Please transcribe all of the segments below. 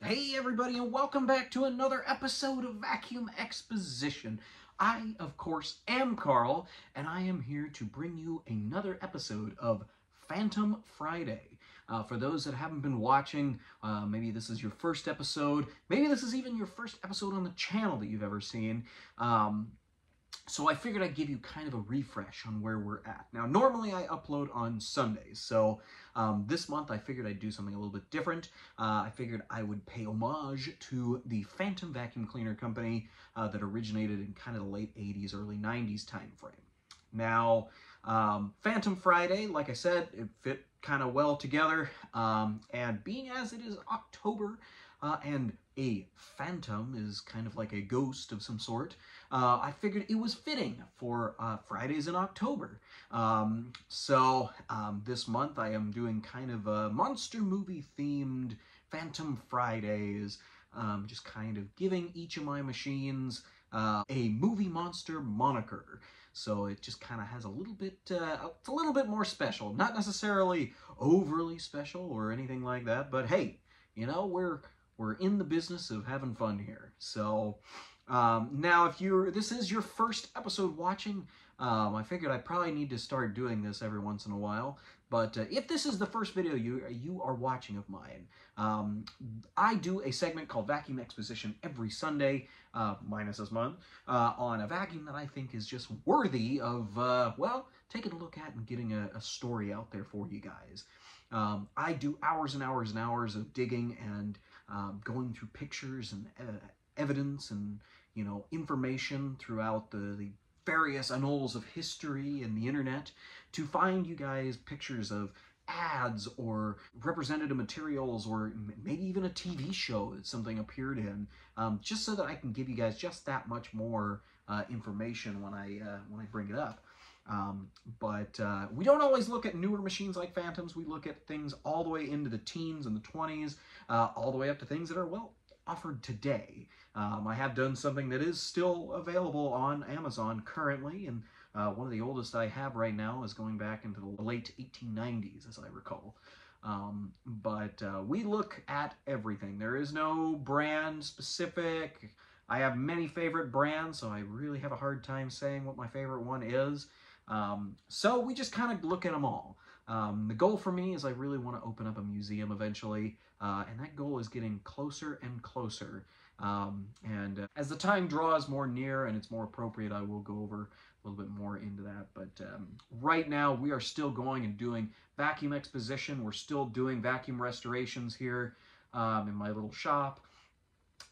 Hey everybody, and welcome back to another episode of Vacuum Exposition. I, of course, am Carl, and I am here to bring you another episode of Fantom Friday. For those that haven't been watching, maybe this is your first episode, maybe this is even your first episode on the channel that you've ever seen. So I figured I'd give you kind of a refresh on where we're at. Now, normally I upload on Sundays, so this month I figured I'd do something a little bit different. I figured I would pay homage to the Fantom vacuum cleaner company that originated in kind of the late 80s, early 90s time frame. Now, Fantom Friday, like I said, it fit kind of well together, and being as it is October, and a phantom is kind of like a ghost of some sort, I figured it was fitting for Fridays in October. This month I am doing kind of a monster movie themed Fantom Fridays, just kind of giving each of my machines a movie monster moniker. So it just kind of has a little bit, it's a little bit more special. Not necessarily overly special or anything like that, but hey, you know, we're in the business of having fun here. So now if this is your first episode watching, I figured I probably need to start doing this every once in a while. But if this is the first video you are watching of mine, I do a segment called Vacuum Exposition every Sunday, minus this month, on a vacuum that I think is just worthy of, well, taking a look at and getting a story out there for you guys. I do hours and hours and hours of digging and going through pictures and evidence and, you know, information throughout the various annals of history and the internet to find you guys pictures of ads or representative materials or maybe even a TV show that something appeared in, just so that I can give you guys just that much more information when I bring it up. We don't always look at newer machines like Fantoms. We look at things all the way into the teens and the 20s, all the way up to things that are, well, offered today. I have done something that is still available on Amazon currently, and one of the oldest I have right now is going back into the late 1890s, as I recall. We look at everything. There is no brand specific. I have many favorite brands, so I really have a hard time saying what my favorite one is. So we just kind of look at them all. The goal for me is I really want to open up a museum eventually, and that goal is getting closer and closer. As the time draws more near and it's more appropriate, I will go over a little bit more into that. But right now, we are still going and doing vacuum exposition. We're still doing vacuum restorations here in my little shop.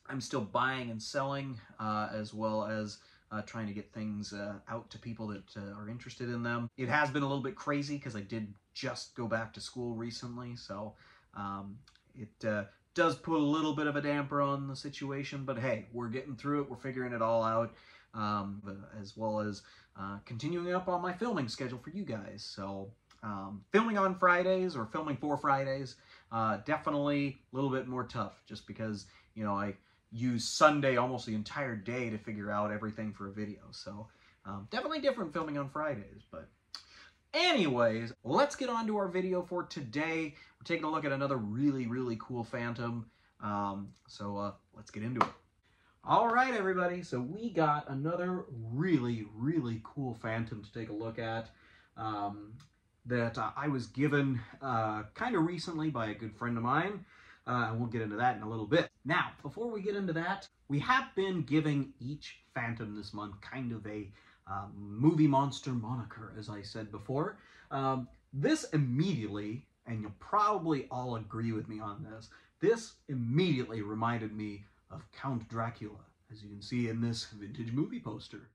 I'm still buying and selling, as well as trying to get things out to people that are interested in them. It has been a little bit crazy because I did just go back to school recently, so it does put a little bit of a damper on the situation, but hey, we're getting through it. We're figuring it all out, as well as continuing up on my filming schedule for you guys. So filming on Fridays or filming for Fridays, definitely a little bit more tough just because, you know, I use Sunday almost the entire day to figure out everything for a video. So definitely different filming on Fridays. But anyways, let's get on to our video for today. We're taking a look at another really, really cool Fantom. Let's get into it. All right, everybody. So we got another really, really cool Fantom to take a look at that I was given kind of recently by a good friend of mine. And we'll get into that in a little bit. Now, before we get into that, we have been giving each Fantom this month kind of a movie monster moniker, as I said before. This immediately, and you'll probably all agree with me on this immediately reminded me of Count Dracula, as you can see in this vintage movie poster.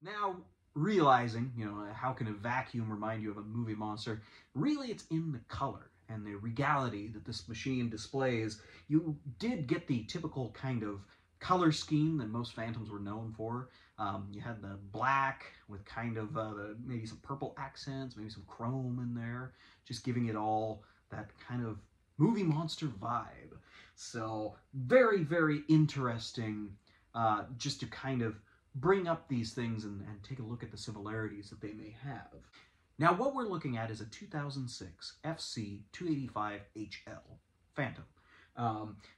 Now, realizing, you know, how can a vacuum remind you of a movie monster? Really, it's in the color and the regality that this machine displays. You did get the typical kind of color scheme that most Fantoms were known for. You had the black with kind of maybe some purple accents, maybe some chrome in there, just giving it all that kind of movie monster vibe. So very, very interesting just to kind of bring up these things and take a look at the similarities that they may have. Now what we're looking at is a 2006 FC285HL Fantom.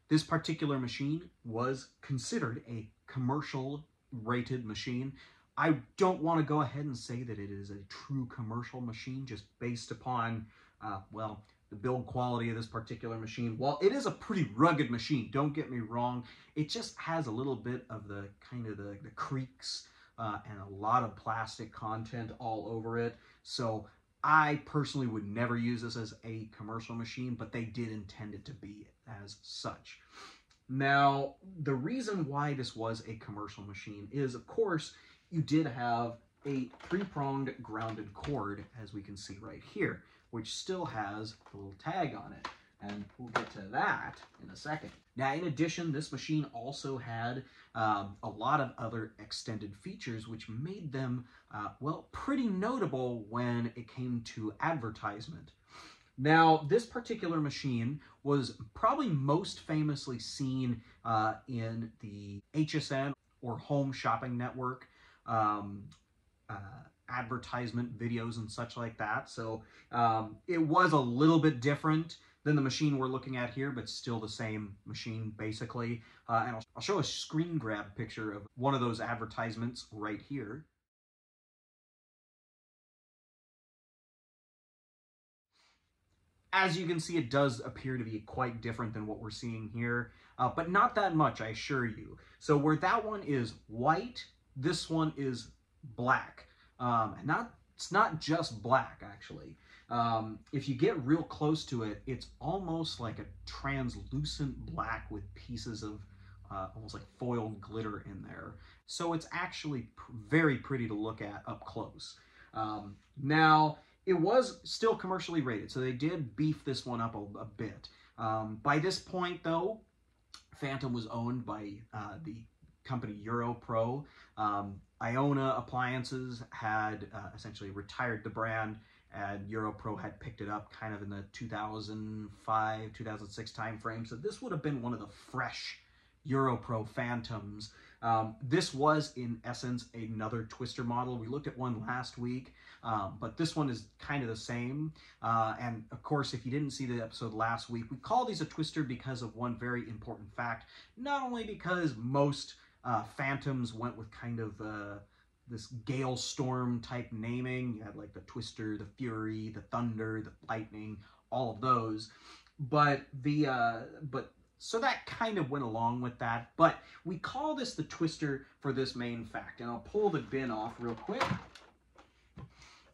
This particular machine was considered a commercial rated machine. I don't want to go ahead and say that it is a true commercial machine just based upon, well, the build quality of this particular machine. While it is a pretty rugged machine, don't get me wrong, it just has a little bit of the kind of the creaks and a lot of plastic content all over it. So I personally would never use this as a commercial machine, but they did intend it to be as such. Now, the reason why this was a commercial machine is, of course, you did have a three-pronged grounded cord, as we can see right here, which still has a little tag on it. And we'll get to that in a second. Now, in addition, this machine also had a lot of other extended features, which made them, well, pretty notable when it came to advertisement. Now, this particular machine was probably most famously seen in the HSN or Home Shopping Network advertisement videos and such like that. So it was a little bit different than the machine we're looking at here, but still the same machine basically. And I'll show a screen grab picture of one of those advertisements right here. As you can see, it does appear to be quite different than what we're seeing here, but not that much, I assure you. So where that one is white, this one is black. And it's not just black, actually. If you get real close to it, it's almost like a translucent black with pieces of almost like foiled glitter in there. So it's actually very pretty to look at up close. Now, it was still commercially rated, so they did beef this one up a bit. By this point, though, Fantom was owned by the company EuroPro. Iona Appliances had essentially retired the brand, and EuroPro had picked it up kind of in the 2005, 2006 timeframe. So this would have been one of the fresh EuroPro Fantoms. This was, in essence, another twister model. We looked at one last week, but this one is kind of the same. And of course, if you didn't see the episode last week, we call these a twister because of one very important fact. Not only because most Fantoms went with kind of this gale storm type naming. You had like the Twister, the Fury, the Thunder, the Lightning, all of those. But so that kind of went along with that. But we call this the Twister for this main fact. And I'll pull the bin off real quick.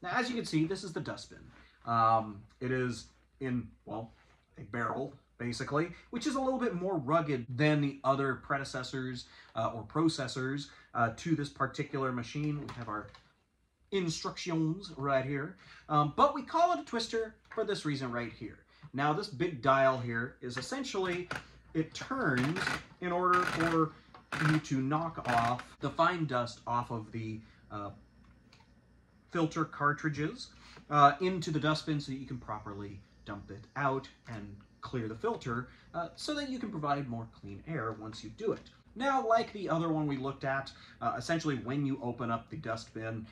Now, as you can see, this is the dustbin. It is in, well, a barrel, basically, which is a little bit more rugged than the other predecessors or processors to this particular machine. We have our instructions right here, but we call it a twister for this reason right here. Now, this big dial here is essentially, it turns in order for you to knock off the fine dust off of the filter cartridges into the dustbin so that you can properly dump it out and clear the filter so that you can provide more clean air once you do it. Now, like the other one we looked at, essentially when you open up the dustbin,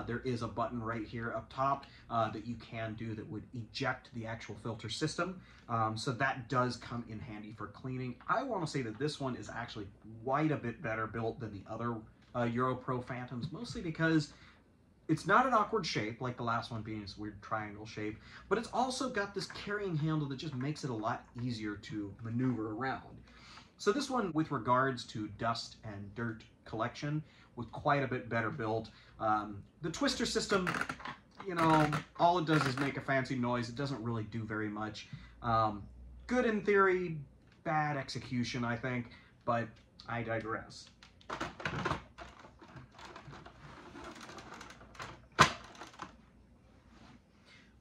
there is a button right here up top that you can do that would eject the actual filter system. So that does come in handy for cleaning. I want to say that this one is actually quite a bit better built than the other EuroPro Fantoms, mostly because it's not an awkward shape, like the last one being this weird triangle shape, but it's also got this carrying handle that just makes it a lot easier to maneuver around. So this one, with regards to dust and dirt collection, was quite a bit better built. The twister system, you know, all it does is make a fancy noise. It doesn't really do very much. Good in theory, bad execution, I think, but I digress.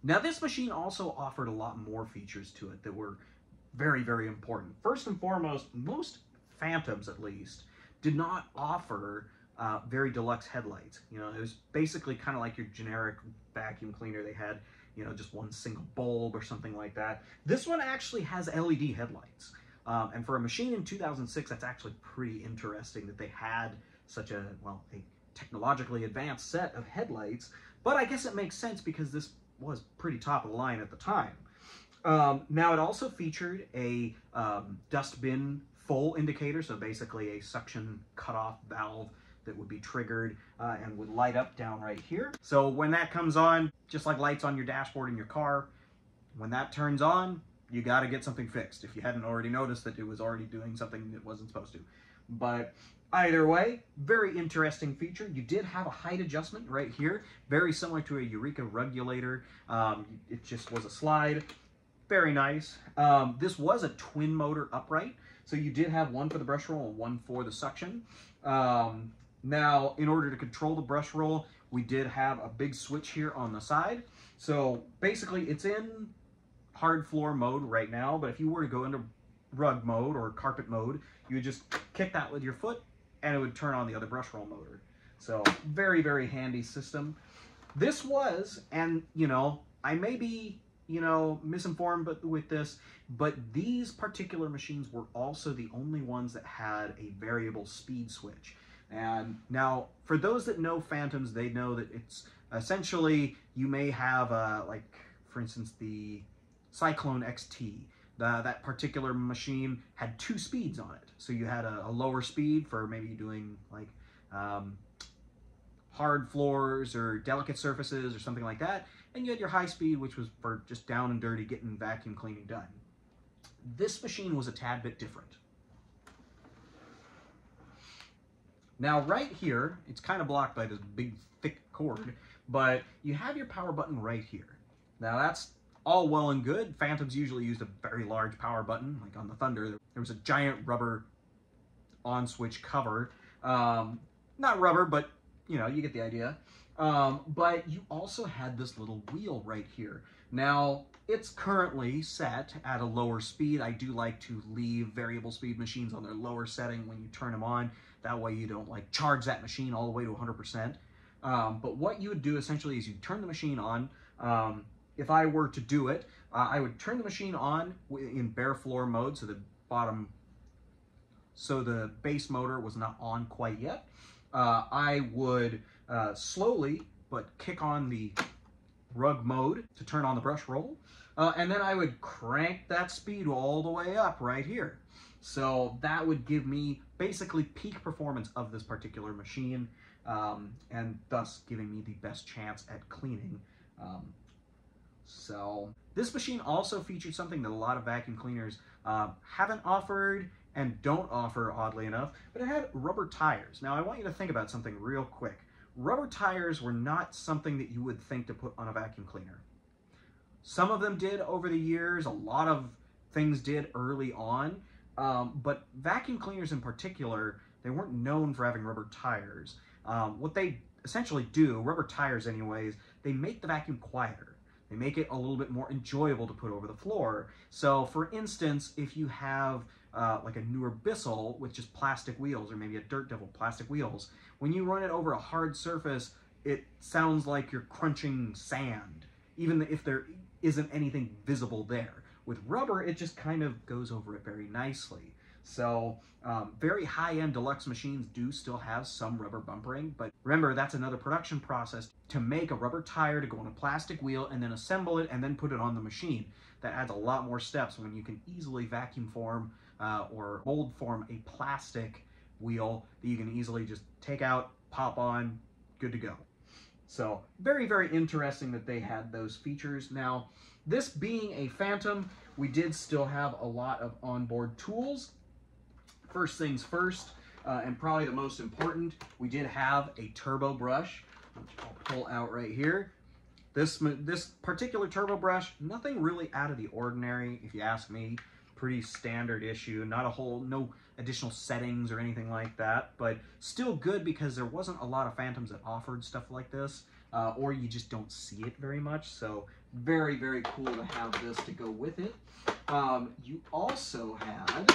Now, this machine also offered a lot more features to it that were very, very important. First and foremost, most Fantoms, at least, did not offer very deluxe headlights. You know, it was basically kind of like your generic vacuum cleaner. They had, you know, just one single bulb or something like that. This one actually has LED headlights. And for a machine in 2006, that's actually pretty interesting that they had such a, well, a technologically advanced set of headlights, but I guess it makes sense because this was pretty top of the line at the time. Now it also featured a dust bin full indicator, so basically a suction cutoff valve that would be triggered and would light up down right here. So when that comes on, just like lights on your dashboard in your car, when that turns on, you got to get something fixed if you hadn't already noticed that it was already doing something it wasn't supposed to. But either way, very interesting feature. You did have a height adjustment right here, very similar to a Eureka regulator. It just was a slide. Very nice. This was a twin motor upright, so you did have one for the brush roll and one for the suction. Now, in order to control the brush roll, we did have a big switch here on the side. So basically, it's in hard floor mode right now, but if you were to go into rug mode or carpet mode, you would just kick that with your foot and it would turn on the other brush roll motor. So very, very handy system. This was, and you know, I may be, you know, misinformed with this, but these particular machines were also the only ones that had a variable speed switch. And now, for those that know Fantoms, they know that it's essentially, you may have, like, for instance, the Cyclone XT. That particular machine had 2 speeds on it. So you had a lower speed for maybe doing, like, hard floors or delicate surfaces or something like that. And you had your high speed, which was for just down and dirty, getting vacuum cleaning done. This machine was a tad bit different. Now right here, it's kind of blocked by this big thick cord, but you have your power button right here. Now that's all well and good. Fantoms usually used a very large power button, like on the Thunder. There was a giant rubber on switch cover. Not rubber, but you know, you get the idea. But you also had this little wheel right here. Now, it's currently set at a lower speed. I do like to leave variable speed machines on their lower setting when you turn them on. That way you don't like charge that machine all the way to 100%. But what you would do essentially is you turn the machine on. If I were to do it, I would turn the machine on in bare floor mode, so the base motor was not on quite yet. I would slowly but kick on the rug mode to turn on the brush roll, and then I would crank that speed all the way up right here. So that would give me basically peak performance of this particular machine, and thus giving me the best chance at cleaning. So this machine also featured something that a lot of vacuum cleaners haven't offered and don't offer, oddly enough, but it had rubber tires. Now I want you to think about something real quick. Rubber tires were not something that you would think to put on a vacuum cleaner. Some of them did over the years, a lot of things did early on, but vacuum cleaners in particular, they weren't known for having rubber tires. What they essentially do, rubber tires anyways, they make the vacuum quieter. They make it a little bit more enjoyable to put over the floor. So for instance, if you have like a newer Bissell with just plastic wheels, or maybe a Dirt Devil plastic wheels, when you run it over a hard surface, it sounds like you're crunching sand, even if there isn't anything visible there. With rubber, it just kind of goes over it very nicely. So very high-end deluxe machines do still have some rubber bumpering, but remember, that's another production process to make a rubber tire to go on a plastic wheel and then assemble it and then put it on the machine. That adds a lot more steps when you can easily vacuum form or mold form a plastic wheel that you can easily just take out, pop on, good to go. So very, very interesting that they had those features. Now, this being a Fantom, we did still have a lot of onboard tools. First things first, and probably the most important, we did have a turbo brush, which I'll pull out right here. This particular turbo brush, nothing really out of the ordinary, if you ask me. Pretty standard issue, no additional settings or anything like that, but still good because there wasn't a lot of Fantoms that offered stuff like this, or you just don't see it very much. So very, very cool to have this to go with it. You also had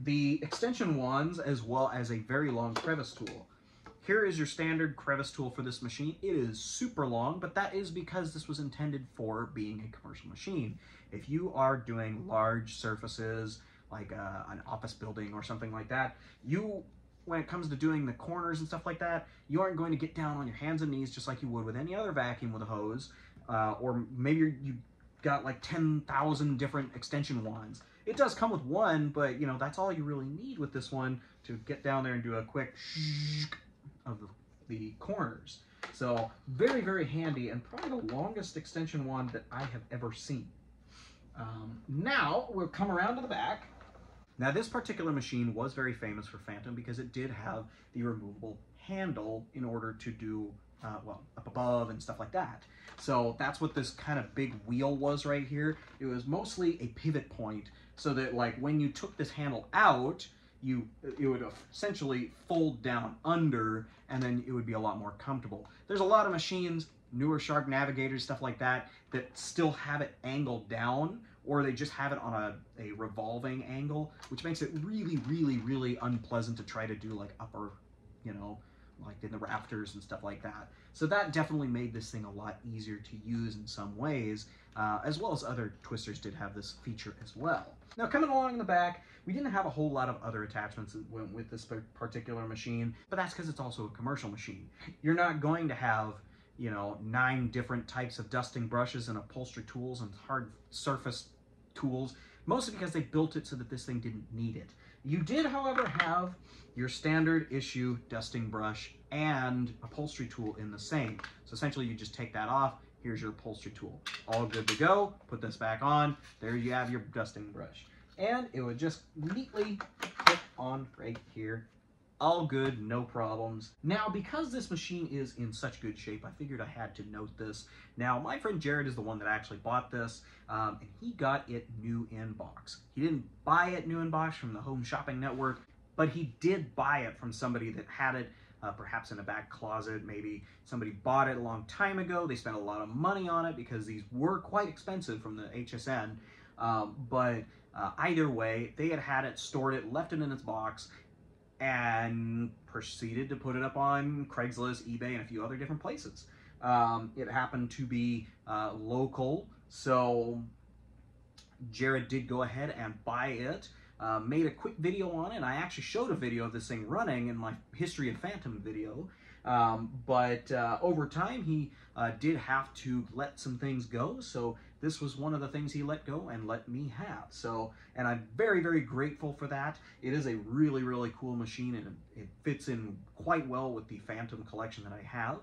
the extension wands as well as a very long crevice tool. Here is your standard crevice tool for this machine. It is super long, but that is because this was intended for being a commercial machine. If you are doing large surfaces, like an office building or something like that, you when it comes to doing the corners and stuff like that, you aren't going to get down on your hands and knees just like you would with any other vacuum with a hose, or maybe you got like 10,000 different extension wands. It does come with one, but you know, that's all you really need with this one to get down there and do a quick of the corners. So very, very handy, and probably the longest extension wand that I have ever seen. Now we'll come around to the back. Now this particular machine was very famous for Fantom because it did have the removable handle in order to do, well, up above and stuff like that. So that's what this kind of big wheel was right here. It was mostly a pivot point so that like when you took this handle out, it would essentially fold down under, and then it would be a lot more comfortable. There's a lot of machines, newer Shark Navigators, stuff like that, that still have it angled down, or they just have it on a revolving angle, which makes it really, really, really unpleasant to try to do like upper, you know, like in the rafters and stuff like that. So that definitely made this thing a lot easier to use in some ways, as well as other twisters did have this feature as well. Now coming along in the back, we didn't have a whole lot of other attachments that went with this particular machine, but that's because it's also a commercial machine. You're not going to have, you know, 9 different types of dusting brushes and upholstery tools and hard surface tools, mostly because they built it so that this thing didn't need it. You did, however, have your standard issue dusting brush and upholstery tool in the same. So essentially you just take that off, here's your upholstery tool. All good to go, put this back on, there you have your dusting brush. And it would just neatly clip on right here. All good, no problems. Now, because this machine is in such good shape, I figured I had to note this. Now, my friend Jared is the one that actually bought this, and he got it new in box. He didn't buy it new in box from the Home Shopping Network, but he did buy it from somebody that had it, perhaps in a back closet. Maybe somebody bought it a long time ago. They spent a lot of money on it because these were quite expensive from the HSN, but either way, they had it, stored it, left it in its box, and proceeded to put it up on Craigslist, eBay, and a few other different places. It happened to be local, so Jared did go ahead and buy it, made a quick video on it, and I actually showed a video of this thing running in my History of Fantom video, but over time he did have to let some things go, so this was one of the things he let go and let me have. So, and I'm very, very grateful for that. It is a really, really cool machine, and it fits in quite well with the Fantom collection that I have.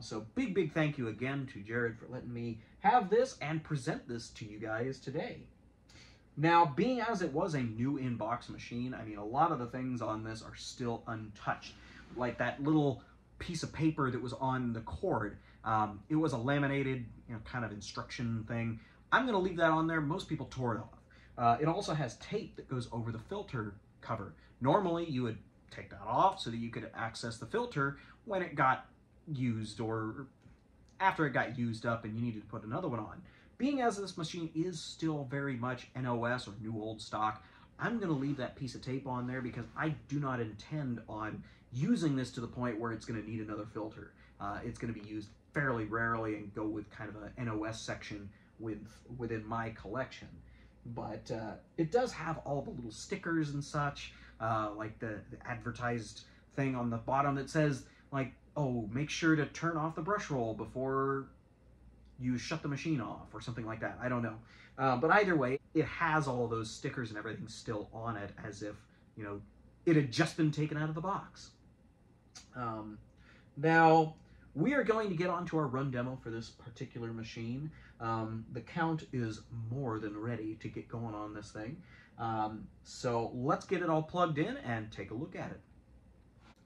So big, big thank you again to Jared for letting me have this and present this to you guys today. Now, being as it was a new in-box machine, I mean, a lot of the things on this are still untouched. Like that little piece of paper that was on the cord. It was a laminated, you know, kind of instruction thing. I'm going to leave that on there. Most people tore it off. It also has tape that goes over the filter cover. Normally, you would take that off so that you could access the filter when it got used or after it got used up and you needed to put another one on. Being as this machine is still very much NOS or new old stock, I'm going to leave that piece of tape on there because I do not intend on using this to the point where it's going to need another filter. It's going to be used fairly rarely and go with kind of a NOS section within my collection. But it does have all the little stickers and such, like the advertised thing on the bottom that says, like, oh, make sure to turn off the brush roll before you shut the machine off, or something like that. I don't know. But either way, it has all those stickers and everything still on it, as if, you know, it had just been taken out of the box. Now, we are going to get onto our run demo for this particular machine. The count is more than ready to get going on this thing. So let's get it all plugged in and take a look at it.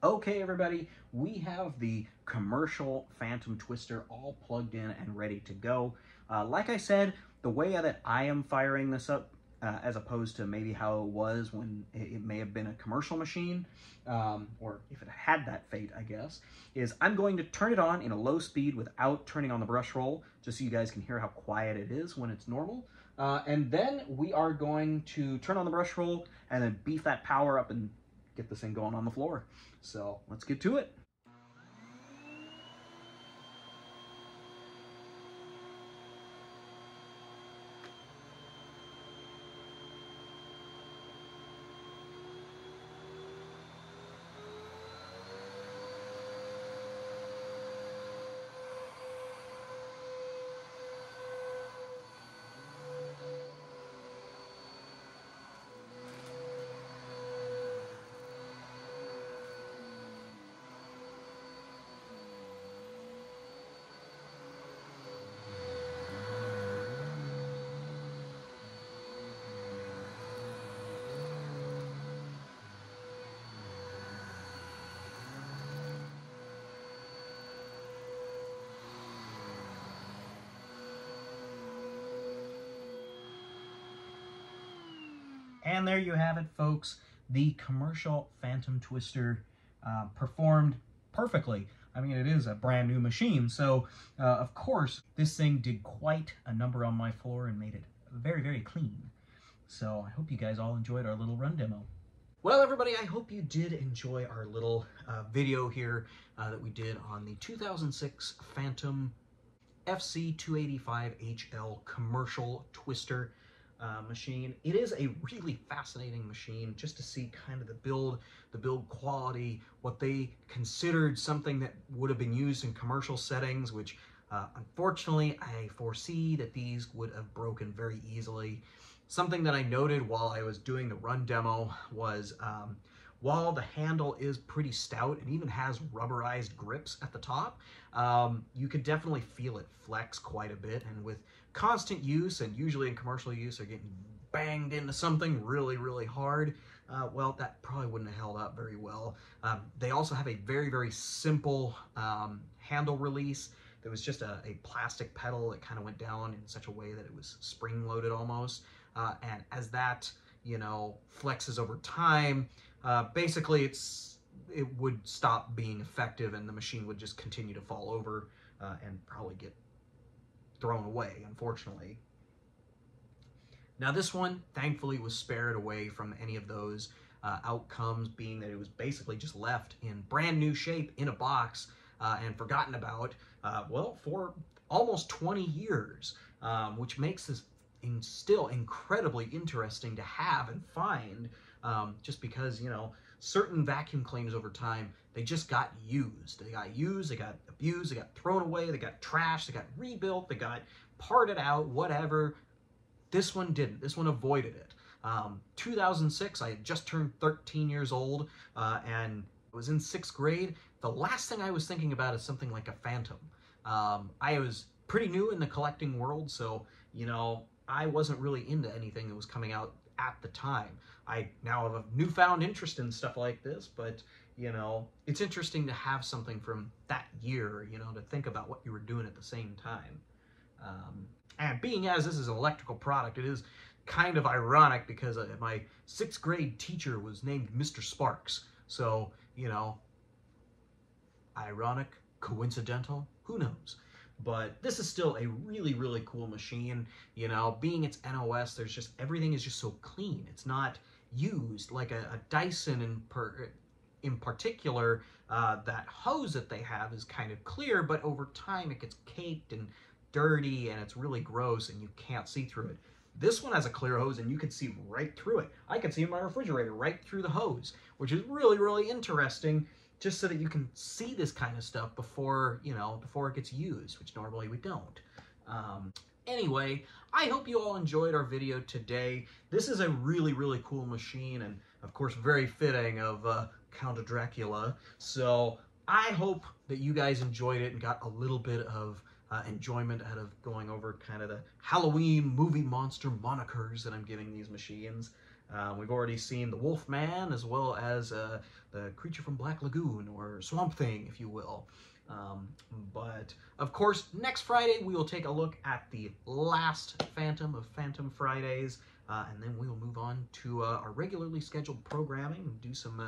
Okay, everybody, we have the commercial Fantom twister all plugged in and ready to go. Like I said, the way that I am firing this up, as opposed to maybe how it was when it may have been a commercial machine, or if it had that fate, I guess, is I'm going to turn it on in a low speed without turning on the brush roll, just so you guys can hear how quiet it is when it's normal. And then we are going to turn on the brush roll and then beef that power up and get this thing going on the floor. So let's get to it. And there you have it, folks. The commercial Fantom Twister performed perfectly. I mean, it is a brand new machine, so of course, this thing did quite a number on my floor and made it very, very clean. So I hope you guys all enjoyed our little run demo. Well, everybody, I hope you did enjoy our little video here that we did on the 2006 Fantom FC285HL commercial twister machine. It is a really fascinating machine just to see kind of the build quality, what they considered something that would have been used in commercial settings, which unfortunately I foresee that these would have broken very easily. Something that I noted while I was doing the run demo was while the handle is pretty stout and even has rubberized grips at the top, you could definitely feel it flex quite a bit, and with constant use, and usually in commercial use, they're getting banged into something really, really hard, well, that probably wouldn't have held up very well. They also have a very, very simple handle release. There was just a plastic pedal that kind of went down in such a way that it was spring-loaded almost, and as that, you know, flexes over time, basically it would stop being effective and the machine would just continue to fall over and probably get thrown away, unfortunately. Now this one, thankfully, was spared away from any of those outcomes, being that it was basically just left in brand new shape in a box and forgotten about, well, for almost 20 years, which makes this still incredibly interesting to have and find, just because, you know, certain vacuum cleaners over time, they just got used. They got used, they got abused, they got thrown away, they got trashed, they got rebuilt, they got parted out, whatever. This one didn't. This one avoided it. 2006, I had just turned 13 years old, and was in 6th grade. The last thing I was thinking about is something like a Fantom. I was pretty new in the collecting world, so, you know, I wasn't really into anything that was coming out at the time. I now have a newfound interest in stuff like this, but, you know, it's interesting to have something from that year, you know, to think about what you were doing at the same time. And being as this is an electrical product, it is kind of ironic because my 6th grade teacher was named Mr. Sparks. So, you know, ironic, coincidental, who knows? But this is still a really, really cool machine. You know, being its NOS, there's just, everything is just so clean. It's not used like a Dyson in particular. That hose that they have is kind of clear, but over time it gets caked and dirty and it's really gross and you can't see through it. This one has a clear hose and you can see right through it. I can see in my refrigerator right through the hose, which is really, really interesting, just so that you can see this kind of stuff before, you know, before it gets used, which normally we don't. Anyway, I hope you all enjoyed our video today. This is a really, really cool machine and, of course, very fitting of Count Dracula. So I hope that you guys enjoyed it and got a little bit of enjoyment out of going over kind of the Halloween movie monster monikers that I'm giving these machines. We've already seen the Wolfman as well as the creature from Black Lagoon, or Swamp Thing, if you will. But, of course, next Friday we will take a look at the last Fantom of Fantom Fridays, and then we will move on to our regularly scheduled programming and do some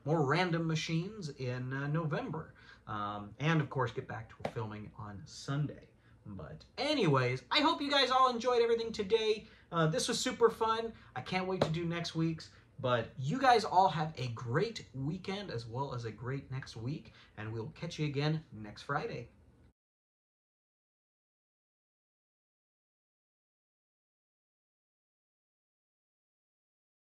more random machines in November. And, of course, get back to filming on Sunday. But anyways, I hope you guys all enjoyed everything today. This was super fun. I can't wait to do next week's. But you guys all have a great weekend as well as a great next week. And we'll catch you again next Friday.